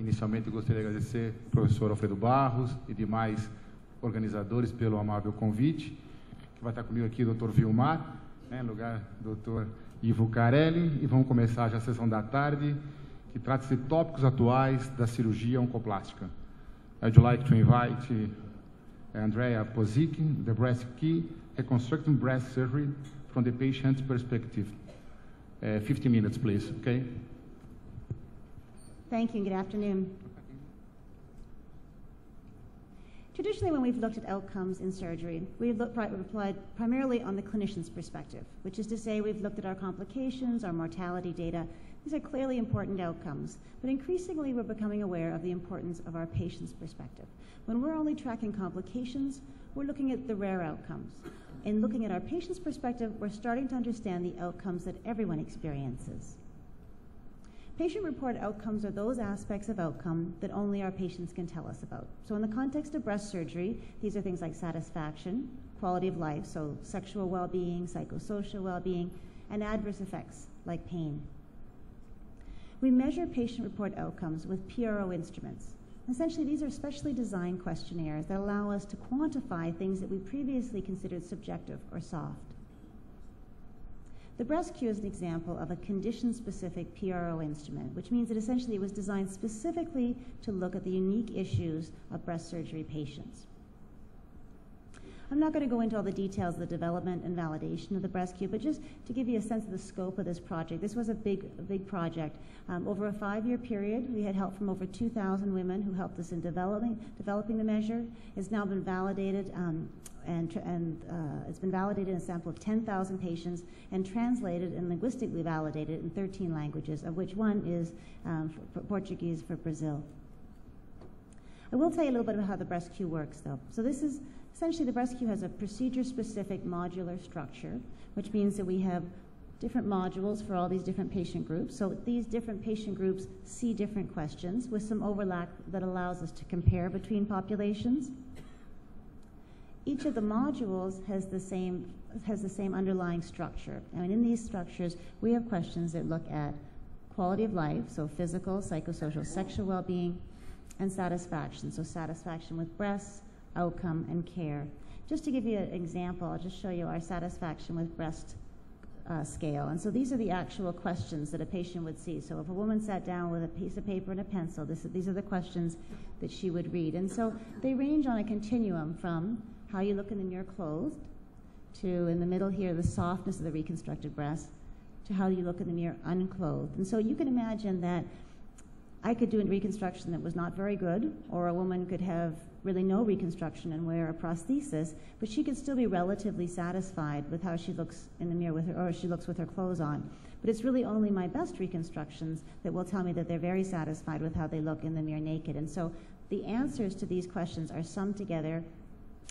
Inicialmente, gostaria de agradecer ao professor Alfredo Barros e demais organizadores pelo amável convite. Que vai estar comigo aqui o Dr. Vilmar, né, no lugar do Dr. Ivo Carelli, e vamos começar já a sessão da tarde, que trata-se de tópicos atuais da cirurgia oncoplástica. I'd like to invite Andrea Pusic, the Breast Q Reconstructive breast surgery from the patient's perspective. 50 minutes, please, okay? Thank you, and good afternoon. Traditionally, when we've looked at outcomes in surgery, we've applied primarily on the clinician's perspective, which is to say we've looked at our complications, our mortality data. These are clearly important outcomes, but increasingly we're becoming aware of the importance of our patient's perspective. When we're only tracking complications, we're looking at the rare outcomes. In looking at our patient's perspective, we're starting to understand the outcomes that everyone experiences. Patient-reported outcomes are those aspects of outcome that only our patients can tell us about. So in the context of breast surgery, these are things like satisfaction, quality of life, so sexual well-being, psychosocial well-being, and adverse effects like pain. We measure patient-reported outcomes with PRO instruments. Essentially, these are specially designed questionnaires that allow us to quantify things that we previously considered subjective or soft. The Breast Q is an example of a condition-specific PRO instrument, which means that essentially it was designed specifically to look at the unique issues of breast surgery patients. I'm not going to go into all the details of the development and validation of the Breast Q, but just to give you a sense of the scope of this project. This was a big project. Over a 5-year period, we had help from over 2,000 women who helped us in developing the measure. It's now been validated, it's been validated in a sample of 10,000 patients and translated and linguistically validated in 13 languages, of which one is Portuguese for Brazil. I will tell you a little bit about how the Breast Q works, though. So this is essentially, the Breast Q has a procedure-specific modular structure, which means that we have different modules for all these different patient groups. So these different patient groups see different questions with some overlap that allows us to compare between populations. Each of the modules has the same underlying structure. And in these structures, we have questions that look at quality of life, so physical, psychosocial, sexual well-being, and satisfaction, so satisfaction with breasts, outcome, and care. Just to give you an example, I'll just show you our satisfaction with breast scale. And so these are the actual questions that a patient would see. So if a woman sat down with a piece of paper and a pencil, these are the questions that she would read. And so they range on a continuum from how you look in the mirror clothed, to in the middle here, the softness of the reconstructed breast, to how you look in the mirror unclothed. And so you can imagine that I could do a reconstruction that was not very good, or a woman could have really no reconstruction and wear a prosthesis, but she could still be relatively satisfied with how she looks in the mirror with her, or she looks with her clothes on. But it's really only my best reconstructions that will tell me that they're very satisfied with how they look in the mirror naked. And so the answers to these questions are summed together,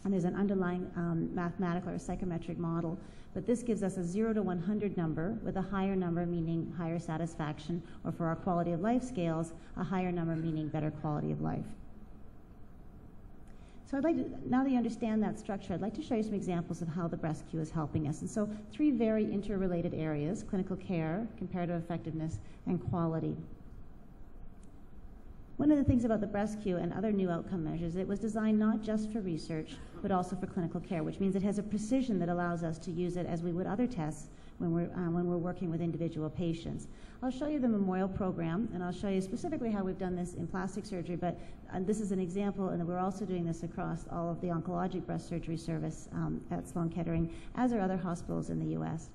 and there's an underlying mathematical or psychometric model. But this gives us a 0 to 100 number, with a higher number meaning higher satisfaction, or for our quality of life scales, a higher number meaning better quality of life. So I'd like to, now that you understand that structure, I'd like to show you some examples of how the Breast Q is helping us. And so 3 very interrelated areas: clinical care, comparative effectiveness, and quality. One of the things about the Breast Q and other new outcome measures, it was designed not just for research, but also for clinical care, which means it has a precision that allows us to use it as we would other tests when we're working with individual patients. I'll show you the memorial program, and I'll show you specifically how we've done this in plastic surgery, but this is an example, and we're also doing this across all of the oncologic breast surgery service at Sloan Kettering, as are other hospitals in the US.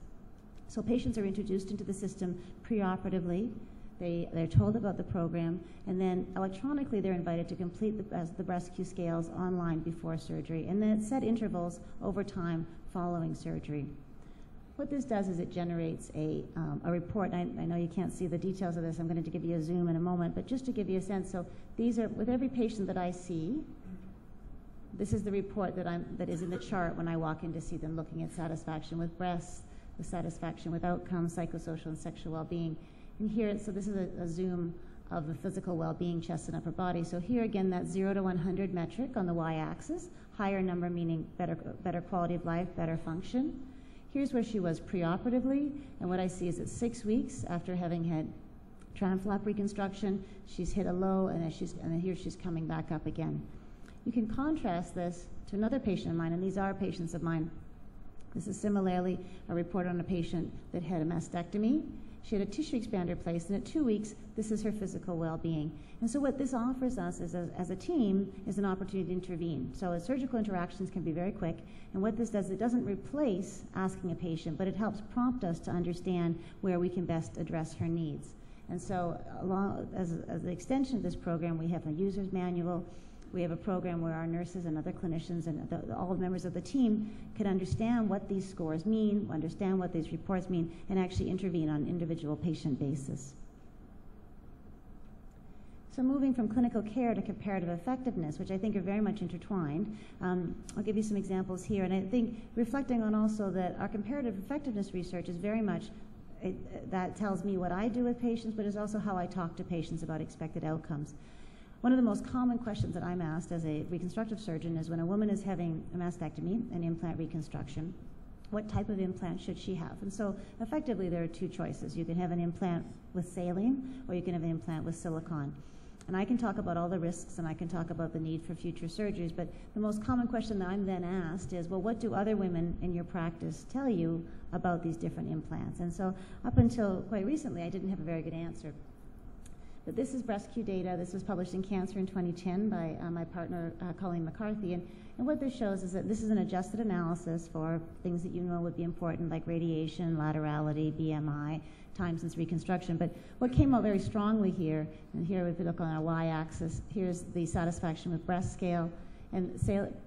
So patients are introduced into the system preoperatively. They're told about the program, and then electronically they're invited to complete the Breast Q scales online before surgery, and then at set intervals over time following surgery. What this does is it generates a report. I know you can't see the details of this. I'm going to give you a zoom in a moment, but just to give you a sense, so these are, with every patient that I see, this is the report that is in the chart when I walk in to see them, looking at satisfaction with breasts, the satisfaction with outcomes, psychosocial and sexual well-being. And here, so this is a zoom of the physical well-being, chest and upper body. So here again, that 0 to 100 metric on the y-axis, higher number meaning better quality of life, better function. Here's where she was preoperatively, and what I see is at 6 weeks after having had flap reconstruction, she's hit a low, and then here she's coming back up again. You can contrast this to another patient of mine, and these are patients of mine. This is similarly a report on a patient that had a mastectomy. She had a tissue expander placed, and at 2 weeks, this is her physical well-being. And so what this offers us is, as a team, is an opportunity to intervene. So surgical interactions can be very quick, and what this does, it doesn't replace asking a patient, but it helps prompt us to understand where we can best address her needs. And so as the extension of this program, we have a user's manual. We have a program where our nurses and other clinicians and all the members of the team can understand what these scores mean, understand what these reports mean, and actually intervene on an individual patient basis. So moving from clinical care to comparative effectiveness, which I think are very much intertwined, I'll give you some examples here. And I think reflecting on also that our comparative effectiveness research is very much, that tells me what I do with patients, but is also how I talk to patients about expected outcomes. One of the most common questions that I'm asked as a reconstructive surgeon is when a woman is having a mastectomy, an implant reconstruction, what type of implant should she have? And so effectively there are two choices. You can have an implant with saline, or you can have an implant with silicone. And I can talk about all the risks, and I can talk about the need for future surgeries, but the most common question that I'm then asked is, well, what do other women in your practice tell you about these different implants? And so up until quite recently, I didn't have a very good answer. But this is Breast Q data. This was published in Cancer in 2010 by my partner, Colleen McCarthy. And what this shows is that this is an adjusted analysis for things that you know would be important, like radiation, laterality, BMI, time since reconstruction. But what came out very strongly here, and here if we look on our y-axis, here's the satisfaction with breast scale. And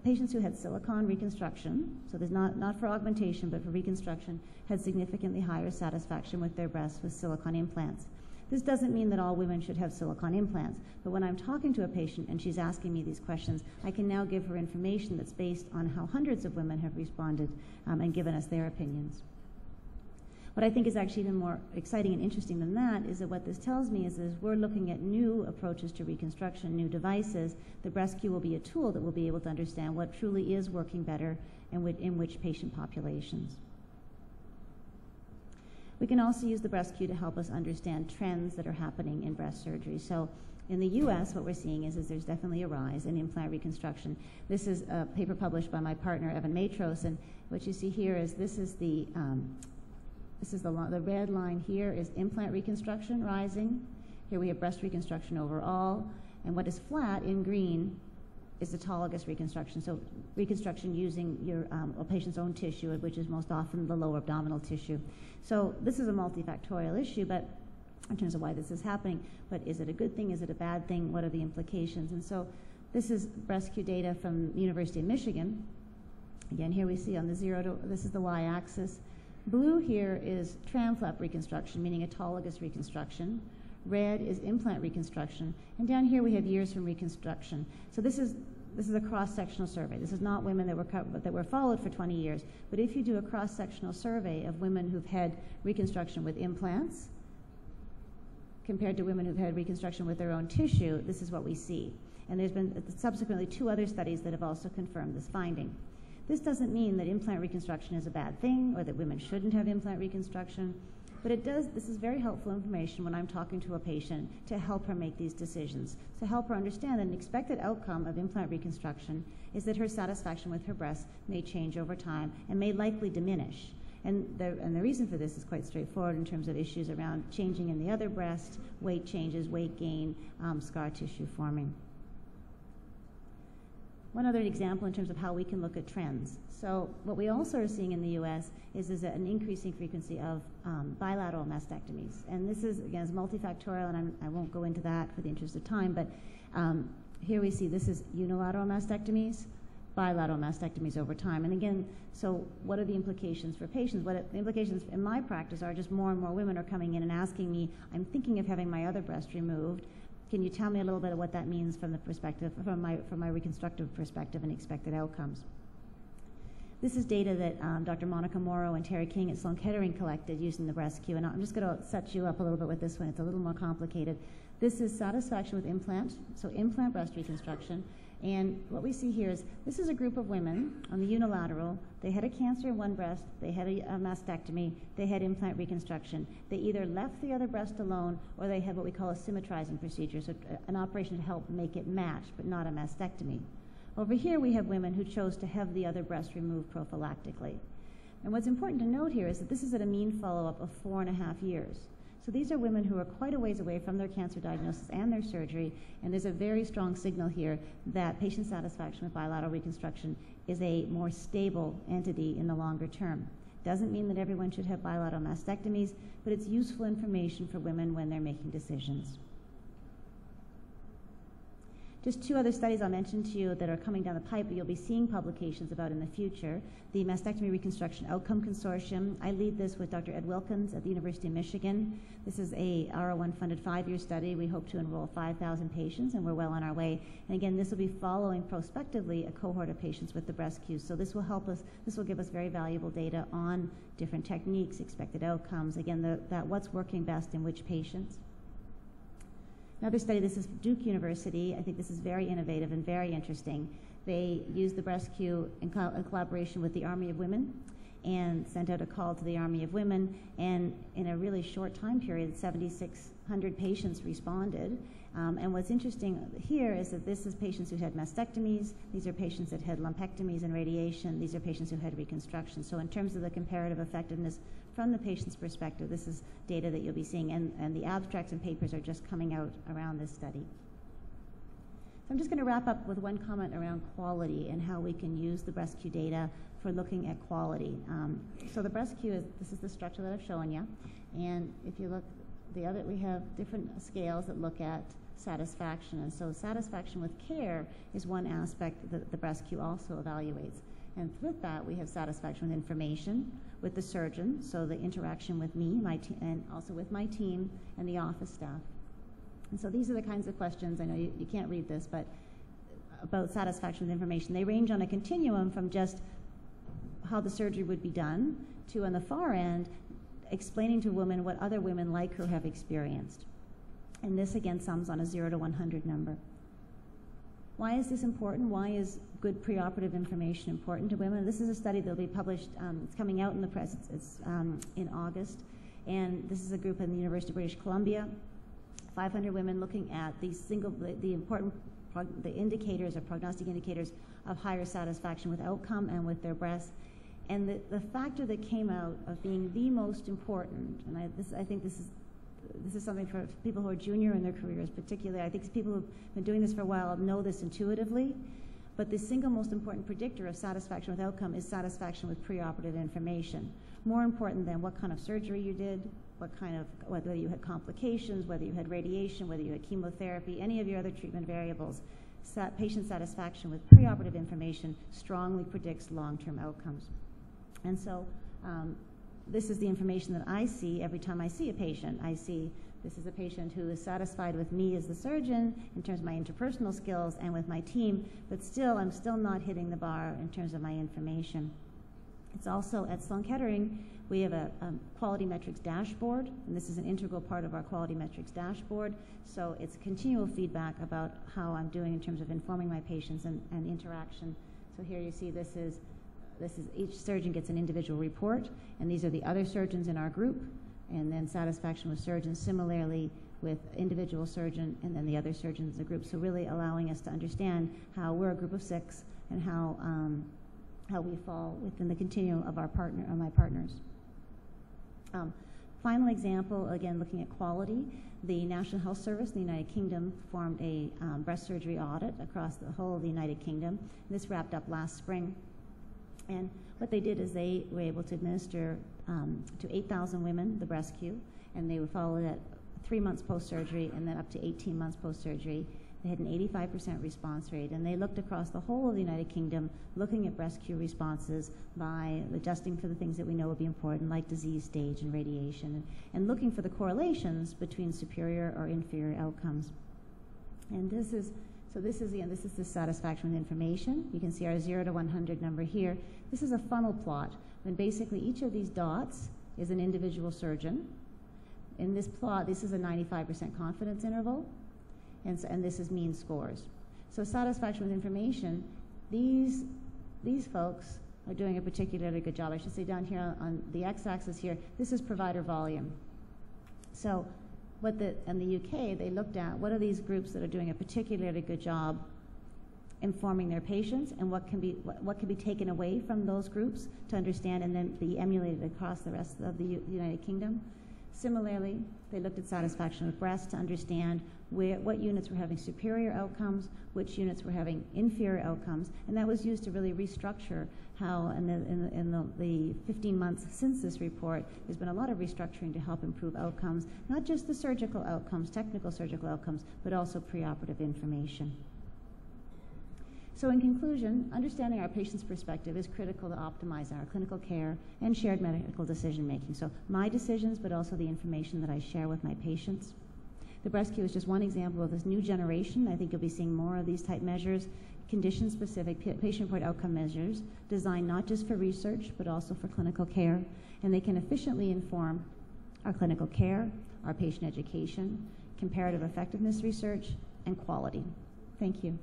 patients who had silicone reconstruction, so there's not for augmentation, but for reconstruction, had significantly higher satisfaction with their breasts with silicone implants. This doesn't mean that all women should have silicone implants, but when I'm talking to a patient and she's asking me these questions, I can now give her information that's based on how hundreds of women have responded and given us their opinions. What I think is actually even more exciting and interesting than that is that what this tells me is we're looking at new approaches to reconstruction, new devices. The Breast Q will be a tool that will be able to understand what truly is working better and in which patient populations. We can also use the Breast Q to help us understand trends that are happening in breast surgery. So in the US, what we're seeing is there's definitely a rise in implant reconstruction. This is a paper published by my partner, Evan Matros, and what you see here is the red line here is implant reconstruction rising. Here we have breast reconstruction overall, and what is flat in green is autologous reconstruction, so reconstruction using your a patient's own tissue, which is most often the lower abdominal tissue. So this is a multifactorial issue, but in terms of why this is happening, but is it a good thing, is it a bad thing, what are the implications? And so this is Breast Q data from the University of Michigan. Again, here we see on the this is the y-axis. Blue here is tram flap reconstruction, meaning autologous reconstruction. Red is implant reconstruction, and down here we have years from reconstruction. So this is a cross-sectional survey. This is not women that were followed for 20 years, but if you do a cross-sectional survey of women who've had reconstruction with implants compared to women who've had reconstruction with their own tissue, this is what we see. And there's been subsequently 2 other studies that have also confirmed this finding. This doesn't mean that implant reconstruction is a bad thing or that women shouldn't have implant reconstruction. But this is very helpful information when I'm talking to a patient to help her make these decisions, to help her understand that an expected outcome of implant reconstruction is that her satisfaction with her breast may change over time and may likely diminish. And the reason for this is quite straightforward in terms of issues around changing in the other breast, weight changes, weight gain, scar tissue forming. One other example in terms of how we can look at trends. So what we also are seeing in the US is an increasing frequency of bilateral mastectomies. And this is, again, is multifactorial, and I won't go into that for the interest of time, but here we see this is unilateral mastectomies, bilateral mastectomies over time. And again, so what are the implications for patients? The implications in my practice are just more and more women are coming in and asking me, I'm thinking of having my other breast removed. Can you tell me a little bit of what that means from the perspective, from my reconstructive perspective and expected outcomes? This is data that Dr. Monica Morrow and Terry King at Sloan Kettering collected using the Breast Q, and I'm just going to set you up a little bit with this one. It's a little more complicated. This is satisfaction with implant, so implant breast reconstruction. And what we see here is this is a group of women on the unilateral. They had a cancer in one breast, they had a mastectomy, they had implant reconstruction. They either left the other breast alone or they had what we call a symmetrizing procedure, so an operation to help make it match, but not a mastectomy. Over here we have women who chose to have the other breast removed prophylactically. And what's important to note here is that this is at a mean follow-up of 4.5 years. So these are women who are quite a ways away from their cancer diagnosis and their surgery, and there's a very strong signal here that patient satisfaction with bilateral reconstruction is a more stable entity in the longer term. Doesn't mean that everyone should have bilateral mastectomies, but it's useful information for women when they're making decisions. Just 2 other studies I'll mention to you that are coming down the pipe, but you'll be seeing publications about in the future. The Mastectomy Reconstruction Outcome Consortium. I lead this with Dr. Ed Wilkins at the University of Michigan. This is a R01-funded 5-year study. We hope to enroll 5,000 patients, and we're well on our way. And again, this will be following prospectively a cohort of patients with the Breast Q. So this will help us, this will give us very valuable data on different techniques, expected outcomes, again, that what's working best in which patients. Another study, this is Duke University. I think this is very innovative and very interesting. They used the Breast Q in collaboration with the Army of Women and sent out a call to the Army of Women, and in a really short time period, 7,600 patients responded. And what's interesting here is that this is patients who had mastectomies, these are patients that had lumpectomies and radiation, these are patients who had reconstruction. So in terms of the comparative effectiveness from the patient's perspective, this is data that you'll be seeing, and the abstracts and papers are just coming out around this study. So I'm just going to wrap up with one comment around quality and how we can use the Breast Q data for looking at quality. So the Breast Q this is the structure that I've shown you, and if you look, we have different scales that look at satisfaction, and so satisfaction with care is one aspect that the Breast Q also evaluates. And with that, we have satisfaction with information, with the surgeon, so the interaction with me, and also with my team and the office staff. And so these are the kinds of questions, I know you can't read this, but about satisfaction with information. They range on a continuum from just how the surgery would be done to, on the far end, explaining to women what other women like her have experienced. And this, again, sums on a 0 to 100 number. Why is this important? Why is good preoperative information important to women? This is a study that will be published, it's coming out in the press, it's in August, and this is a group in the University of British Columbia, 500 women looking at the indicators or prognostic indicators of higher satisfaction with outcome and with their breasts. And the factor that came out of being the most important, and I think this is something for people who are junior in their careers particularly. I think people who've been doing this for a while know this intuitively, but the single most important predictor of satisfaction with outcome is satisfaction with preoperative information. More important than what kind of surgery you did, whether you had complications, whether you had radiation, whether you had chemotherapy, any of your other treatment variables. Patient satisfaction with preoperative information strongly predicts long-term outcomes. And so this is the information that I see every time I see a patient. I see this is a patient who is satisfied with me as the surgeon in terms of my interpersonal skills and with my team, but still, I'm still not hitting the bar in terms of my information. It's also at Sloan Kettering, we have a quality metrics dashboard, and this is an integral part of our quality metrics dashboard. So it's continual feedback about how I'm doing in terms of informing my patients and interaction. So here you see this is each surgeon gets an individual report, and these are the other surgeons in our group, and then satisfaction with surgeons similarly with individual surgeon and then the other surgeons in the group. So really allowing us to understand how we're a group of 6 and how we fall within the continuum of my partners. Final example, again, looking at quality. The National Health Service in the United Kingdom performed a breast surgery audit across the whole of the United Kingdom. This wrapped up last spring. And what they did is they were able to administer to 8,000 women the Breast Q, and they were followed at 3 months post-surgery and then up to 18 months post-surgery. They had an 85% response rate, and they looked across the whole of the United Kingdom, looking at Breast Q responses by adjusting for the things that we know would be important, like disease stage and radiation, and looking for the correlations between superior or inferior outcomes. And this is the satisfaction with information. You can see our 0 to 100 number here. This is a funnel plot, when basically each of these dots is an individual surgeon. In this plot, this is a 95% confidence interval, and this is mean scores. So satisfaction with information, these folks are doing a particularly good job. I should say down here on the x-axis here, this is provider volume. So in the UK, they looked at what are these groups that are doing a particularly good job informing their patients, and what can be taken away from those groups to understand and then be emulated across the rest of the United Kingdom. Similarly, they looked at satisfaction with breast to understand what units were having superior outcomes, which units were having inferior outcomes, and that was used to really restructure how in the 15 months since this report, there's been a lot of restructuring to help improve outcomes, not just the surgical outcomes, technical surgical outcomes, but also preoperative information. So in conclusion, understanding our patient's perspective is critical to optimize our clinical care and shared medical decision making. So my decisions, but also the information that I share with my patients. The Breast Q is just one example of this new generation. I think you'll be seeing more of these type measures, condition-specific patient-reported outcome measures designed not just for research, but also for clinical care. And they can efficiently inform our clinical care, our patient education, comparative effectiveness research, and quality. Thank you.